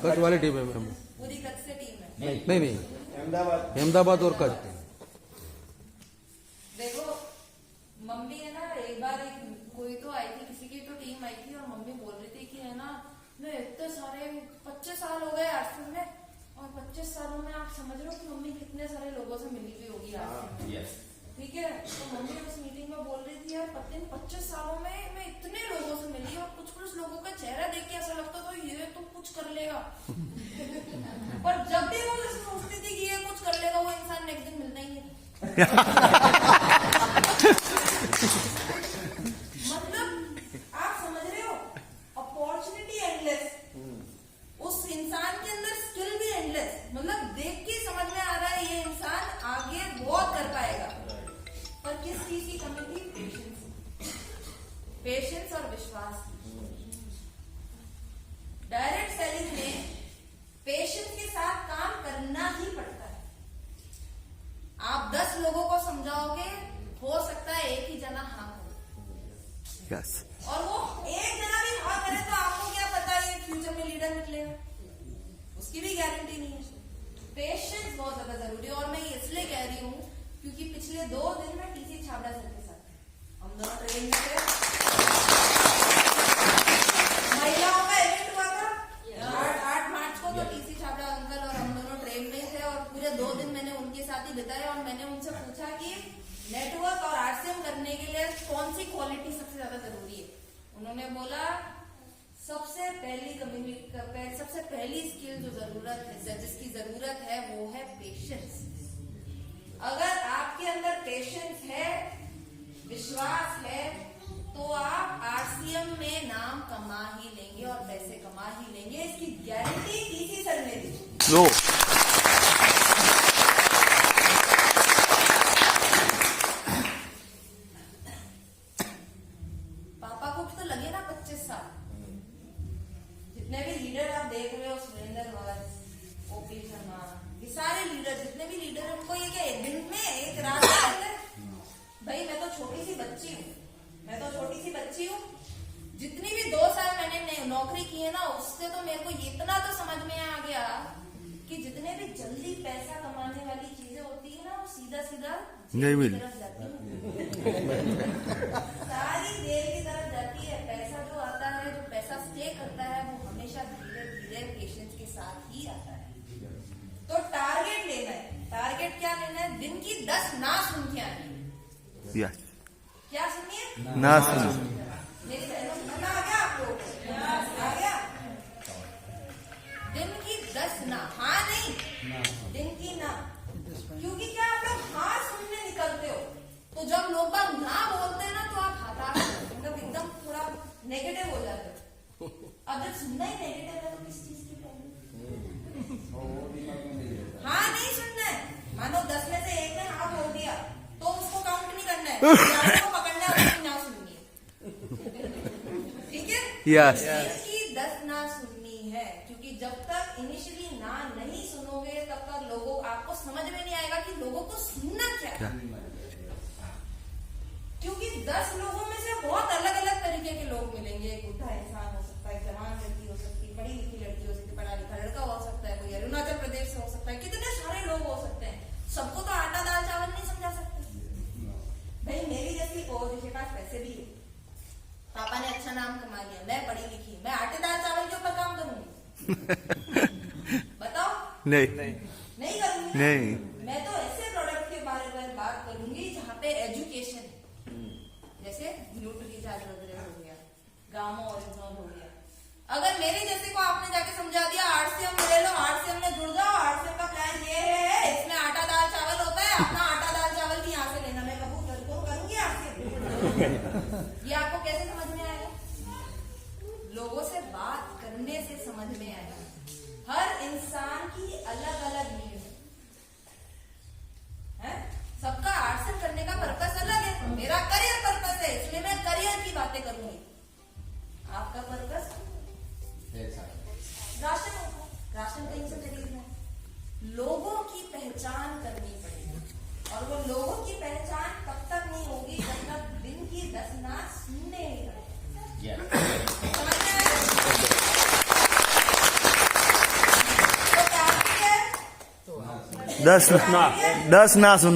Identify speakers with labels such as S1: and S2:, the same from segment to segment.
S1: कच्छ वाली टीम है मैम।
S2: पूरी कच्छ से टीम है।
S1: नहीं अहमदाबाद और कच्छ।
S2: देखो मम्मी है ना, एक बार कोई तो आई थी, किसी की तो टीम आई थी और मम्मी बोल रही थी कि है ना मैं इतने सारे 25 साल हो गए आरसीएम में, और 25 सालों में आप समझ रहे हो कि मम्मी कितने सारे लोगों से मिली हुई होगी आरसीएम में। ठीक है, तो मम्मी उस मीटिंग में बोल रही थी यार पता नहीं 25 सालों में मैं इतने लोगों से मिली और कुछ कुछ लोगों का चेहरा देख के ऐसा लगता था ये तो कुछ कर लेगा पर जब भी वो सोचती थी कि ये कुछ कर लेगा, वो इंसान नेक्स्ट दिन मिलता ही नहीं। मतलब आप समझ रहे हो, अपॉर्चुनिटी एंडलेस, उस इंसान के अंदर स्किल भी एंडलेस। मतलब देख के समझ में आ रहा है ये इंसान आगे बहुत कर पाएगा, पर किस चीज की कमी थी? पेशेंस और विश्वास। डायरेक्ट सेलिंग में पेशेंस के साथ काम करना ही पड़ता है। आप 10 लोगों को समझाओगे, हो सकता है एक ही जना हाँ करे,
S1: यस,
S2: और वो एक जना भी हाँ करे तो आपको क्या पता ये फ्यूचर में लीडर निकलेगा, उसकी भी गारंटी नहीं है। पेशेंस बहुत ज्यादा जरूरी है। और मैं इसलिए कह रही हूँ क्योंकि पिछले 2 दिन में टीसी छाबड़ा सर के साथ हम दोनों ट्रेन में थे। महिलाओं का इवेंट हुआ था 8 मार्च को, तो टीसी छाबड़ा अंकल और हम दोनों ट्रेन में थे और पूरे 2 दिन मैंने उनके साथ ही बिताए। और मैंने उनसे पूछा कि नेटवर्क और आरसीएम करने के लिए कौन सी क्वालिटी सबसे ज्यादा जरूरी है। उन्होंने बोला सबसे पहली स्किल जो जरूरत है, जिसकी जरूरत है वो है पेशेंस। अगर आपके अंदर पेशेंस है, विश्वास है, तो आप आरसीएम में नाम कमा ही लेंगे और पैसे कमा ही लेंगे। इसकी गारंटी टीसी सर ने दी।
S1: नो
S2: पापा को तो लगे ना 25 साल। जितने भी लीडर आप देख रहे हो, सुरेंद्र वत्स, ओपी शर्मा, ये सारे लीडर, जितने भी लीडर है, उनको ये क्या दिन में एक रात के अंदर, भाई मैं तो छोटी सी बच्ची हूँ, जितनी भी 2 साल मैंने नौकरी की है ना, उससे तो मेरे को इतना तो समझ में आ गया कि जितने भी जल्दी पैसा कमाने वाली चीजें होती है ना, वो सीधा
S1: नहीं मिल
S2: तरफ जाती है, सारी देर की तरफ जाती है। पैसा जो आता है, जो पैसा स्टे करता है, वो हमेशा धीरे धीरे पेशेंस के साथ ही आता है। तो टारगेट लेना है। टारगेट क्या लेना है? दिन की 10 ना सुन के आनी है।
S1: यस,
S2: क्या सुनिए?
S1: ना सुन।
S2: मेरी बहनों को आ गया, आप लोगों को आ गया? दिन की 10 ना, हाँ नहीं, दिन की ना। क्योंकि क्या आप लोग हाँ सुनने निकलते हो, तो जब लोग बात ना बोलते हैं ना, तो आप हताश मतलब एकदम थोड़ा नेगेटिव हो जाते हो। अब जब सुनना ही नेगेटिव है, तो किस चीज की प्रॉब्लम? हाँ नहीं सुनना है। मानो 10 में से 1 ने हाँ बोल दिया, तो उसको काउंट नहीं करना है, आपको पकड़ना है, उसकी ना सुननी है। ठीक है?
S1: यस,
S2: इसकी 10 ना सुननी है, क्योंकि जब तक इनिशियली ना नहीं सुनोगे, तब तक लोगों आपको समझ में नहीं आएगा कि लोगों को सुनना क्या है। क्योंकि 10 लोगों में से बहुत अलग अलग तरीके के लोग मिलेंगे। एक बुढ़ा इंसान हो सकता है, जवान लड़की हो सकती है, पढ़ी लिखी लड़की हो सकती है, पढ़ा लिखा लड़का हो सकता है, कोई अरुणाचल प्रदेश से हो सकता है, कितने सारे लोग हो सकते हैं। सबको तो आटा दाल चावल नहीं समझा सकते। भाई मेरी जैसी हो, जिसके पास पैसे भी है, पापा ने अच्छा नाम कमा लिया, मैं पढ़ी लिखी, मैं आटे दाल चावल के ऊपर काम करूंगी? बताओ। नहीं करूंगी।
S1: नहीं,
S2: मैं तो ऐसे प्रोडक्ट के बारे में बात करूंगी जहाँ पे एजुकेशन, जैसे न्यूट्री चार्ज वगैरह हो गया, गामो ओरिजिनल हो गया। अगर मेरे जैसे को आपने जाके समझा दिया आरसीएम ले लो, आरसीएम में जुड़ जाओ, आरसीएम का प्लान ये है, इसमें आटा दाल चावल होता है, अपना आटा दाल चावल भी यहाँ से लेना, मैं करूंगी आरसीएम। ये आपको कैसे समझ में आएगा? लोगों से बात करने से समझ में आएगा। हर इंसान की अलग अलग नीड है, सबका आरसीएम करने का पर्पस अलग है। मेरा करियर पर्पस है, इसलिए मैं करियर की बातें करूंगी। आपका पर्पस राशन होगा, राशन कहीं से खरीदना है। लोगों की पहचान करनी पड़ेगी, और वो लोगों की पहचान तब तक नहीं होगी जब तक दिन की 10 ना सुनने नहीं पड़ेगा।
S1: 10 ना सुनना।
S2: 10 ना सुन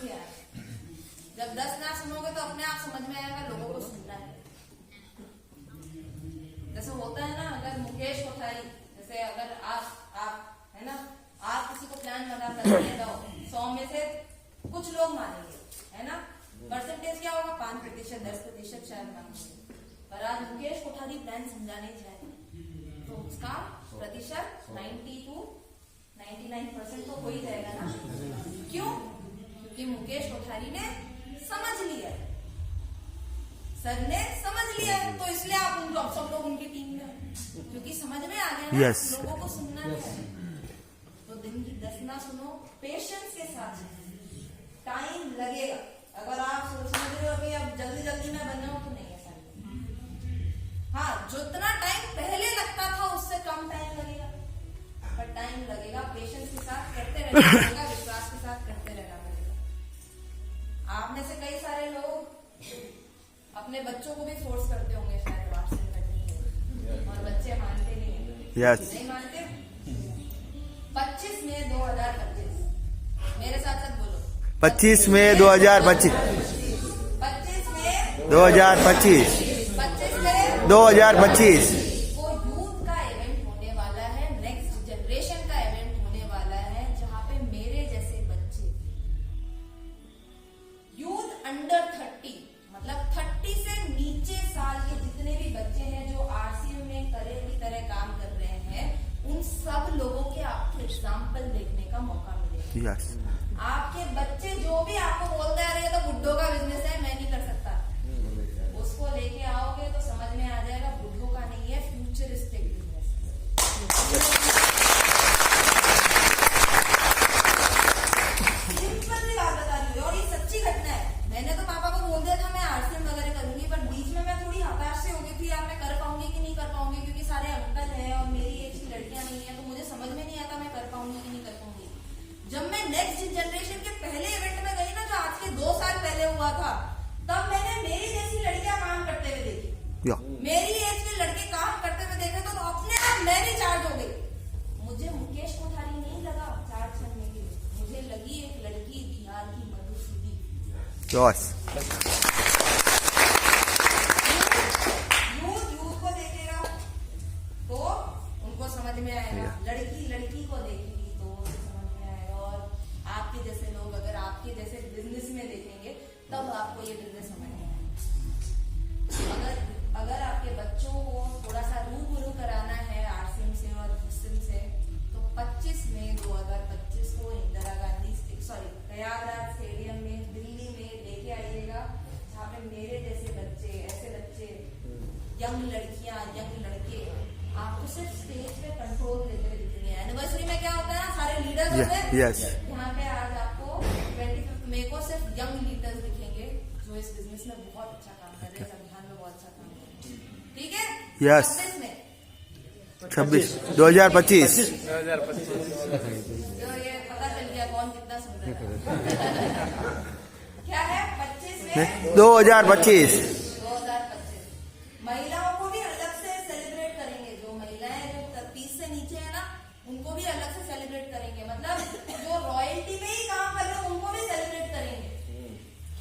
S2: के आए। जब 10 ना सुनोगे तो अपने आप समझ में आएगा लोगों को सुनना है। जैसे होता है ना, अगर मुकेश कोठारी, जैसे अगर आप है ना, आप किसी को प्लान बना करके दो, 100 में से कुछ लोग मानेंगे, है ना, परसेंटेज क्या होगा, 5%, 10% शायद मानेंगे। पर आज मुकेश कोठारी प्लान समझाने जाए तो उसका प्रतिशत 90 to 99% तो हो ही जाएगा ना। क्यों? क्योंकि मुकेश कोठारी ने समझ लिया, सर ने समझ लिया है, तो इसलिए आप उनको, सब लोग उनकी टीम में हैं। क्योंकि समझ में आ गया ना,
S1: Yes.
S2: लोगों को सुनना है। तो दिन की 10 ना सुनो, पेशेंस के साथ, टाइम लगेगा। अगर आप सोच रहे हो कि अब जल्दी जल्दी में बन जाऊं तो नहीं ऐसा नहीं। हाँ, जितना टाइम पहले लगता था उससे कम टाइम लगेगा, पर टाइम लगेगा। पेशेंस के साथ करते रहना पड़ेगा, विश्वास के साथ करते रहना पड़ेगा। आप में से कई सारे लोग अपने बच्चों को भी फोर्स करते होंगे शायद आपसे करने के, और बच्चे मानते नहीं है।
S1: Yes.
S2: नहीं मानते। 25 मई 2025, मेरे साथ साथ बोलो,
S1: 25 मई 2025।
S2: 25 मई
S1: 2025।
S2: 25 मई
S1: 2025।
S2: वो यूथ का इवेंट होने वाला है, नेक्स्ट जनरेशन का इवेंट होने वाला है, जहां पे मेरे जैसे बच्चे, यूथ अंडर 30, मतलब 30 से नीचे साल के जितने भी बच्चे हैं जो आरसीएम में करे की तरह काम कर रहे हैं, उन सब लोगों के आपको एग्जाम्पल देखने का मौका मिलेगा।
S1: Yes.
S2: आपके बच्चे जो भी आपको बोलते आ रहे हैं तो बुड्ढों का बिजनेस है, मैं नहीं कर सकता, उसको लेके आओगे तो समझ में आ जाएगा बुड्ढों का नहीं है, फ्यूचरिस्टिक बिजनेस। सिंपल सी बात बता रही हूँ, और ये सच्ची घटना है। मैंने तो पापा को बोल दिया था मैं आरसीएम वगैरह करूंगी, पर बीच में मैं थोड़ी हताश से हो गई थी, यार मैं कर पाऊंगी कि नहीं कर पाऊंगी, क्योंकि सारे अंकल हैं और मेरी एज की लड़कियां नहीं है, तो मुझे समझ में नहीं आता मैं कर पाऊंगी कि नहीं कर पाऊंगी। जब मैं नेक्स्ट जनरेशन के पहले इवेंट में गई ना, जो आज के 2 साल पहले हुआ था, तब मैंने मेरी जैसी लड़कियां काम करते हुए देखी,
S1: Yeah.
S2: मेरी एज के लड़के काम करते हुए देखे, तो अपने आप मैं भी चार्ज हो गई। मुझे मुकेश कोठारी नहीं लगा चार्ज करने के लिए, मुझे लगी एक लड़की बिहार की मधुश्री।
S1: Yes.
S2: यूथ को देखेगा तो उनको समझ में आएगा, लड़की को देखेगी तो समझ में आएगा, और आपके जैसे लोग अगर आपके जैसे बिजनेस में देखेंगे तब आपको ये बिजनेस समझ में आएगा। अगर आपके बच्चों को थोड़ा सा रूबरू कराना है आरसीएम से और मुस्लिम से, तो 25 मई 2025 को इंदिरा गांधी प्रयागराज स्टेडियम में दिल्ली में लेके आइएगा, जहाँ पे मेरे जैसे बच्चे, ऐसे बच्चे, यंग लड़कियां, यंग लड़के आपको सिर्फ स्टेज पे कंट्रोल देते हुए दिखेंगे। एनिवर्सरी में क्या होता है ना, सारे लीडर्स होते हैं।
S1: Yes.
S2: यहाँ पे आज आपको 25 मई को सिर्फ यंग लीडर्स दिखेंगे, जो इस बिजनेस में बहुत अच्छा काम कर रहे हैं, संविधान में बहुत अच्छा काम कर रहे हैं। ठीक है?
S1: Yes. 26 2025।
S2: जो ये पता चल गया कौन कितना सुन रहा है। क्या है? 25 में
S1: 2025।
S2: 2025 महिलाओं को भी अलग से सेलिब्रेट करेंगे। जो महिलाएं जो 30 से नीचे है ना, उनको भी अलग से सेलिब्रेट करेंगे। मतलब जो रॉयल्टी में ही काम कर रहे हैं उनको भी सेलिब्रेट करेंगे।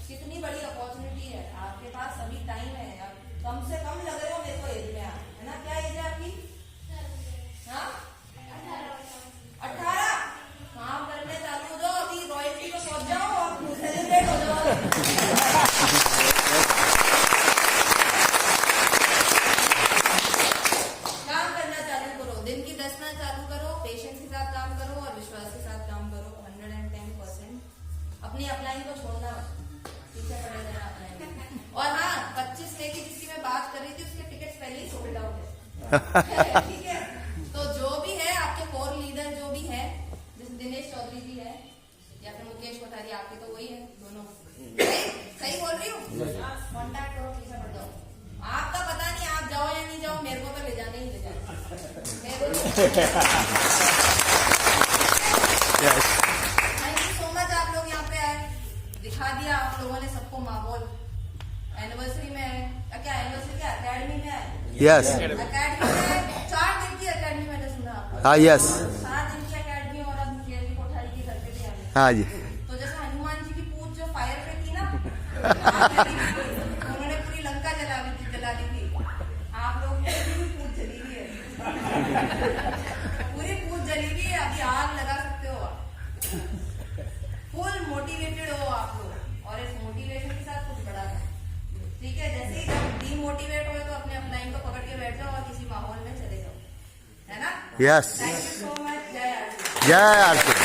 S2: कितनी बड़ी अपॉर्चुनिटी है आपके पास, अभी टाइम है। अब कम से कम लग रहे हो मेरे को एज में, है ना? क्या एज है आपकी? हाँ, 18। काम करने चालू हो जाओ, अभी रॉयल्टी पे पहुंच जाओ और सेलिब्रेट हो जाओ। काम करना चालू करो, दिन की 10 ना चालू करो, पेशेंस के साथ काम करो और विश्वास के साथ काम करो। 110%। अपनी अपलाइन को छोड़ना मत, पीछे पड़े रहना अपलाइन। और हाँ, 25 मई की जिसकी मैं बात कर रही थी उसके टिकट्स पहले ही सोल्ड आउट है। ठीक है? तो जो भी है आपके कोर लीडर जो भी है, जैसे दिनेश चौधरी जी है या फिर मुकेश कोठारी, आपके तो वही है दोनों। सही बोल रही हूँ? कॉन्टैक्ट करो, पीछे पड़ जाओ। आपका पता नहीं आप जाओ या नहीं जाओ, मेरे को तो ले जाने ही ले जाना। थैंक यू सो मच, आप लोग यहाँ पे आए, दिखा दिया आप लोगों ने सबको माहौल। एनिवर्सरी में आए, क्या एनिवर्सरी क्या अकेडमी में आए?
S1: Yes.
S2: अकेडमी में 4 दिन की अकेडमी मैंने सुना आपको।
S1: हाँ, yes.
S2: 7 दिन की अकेडमी, और अब मुकेश कोठारी
S1: हाँ जी।
S2: तो जैसे हनुमान जी की पूंछ जो फायर पे थी ना, आग लगी थी, उन्होंने पूरी लंका जला दी थी। आप लोग की भी पूंछ जली हुई है, पूरी पूंछ जली हुई है, अभी आग लगा सकते हो आप। फुल मोटिवेटेड हो आप लोग, और इस मोटिवेशन के साथ कुछ बड़ा है, ठीक है। जैसे ही जब डीमोटिवेट हो तो अपने लाइन को पकड़ के बैठ जाओ और किसी माहौल में चले जाओ, है ना।
S1: Yes.
S2: Thank you so much. जय आरती।
S1: जय आरती।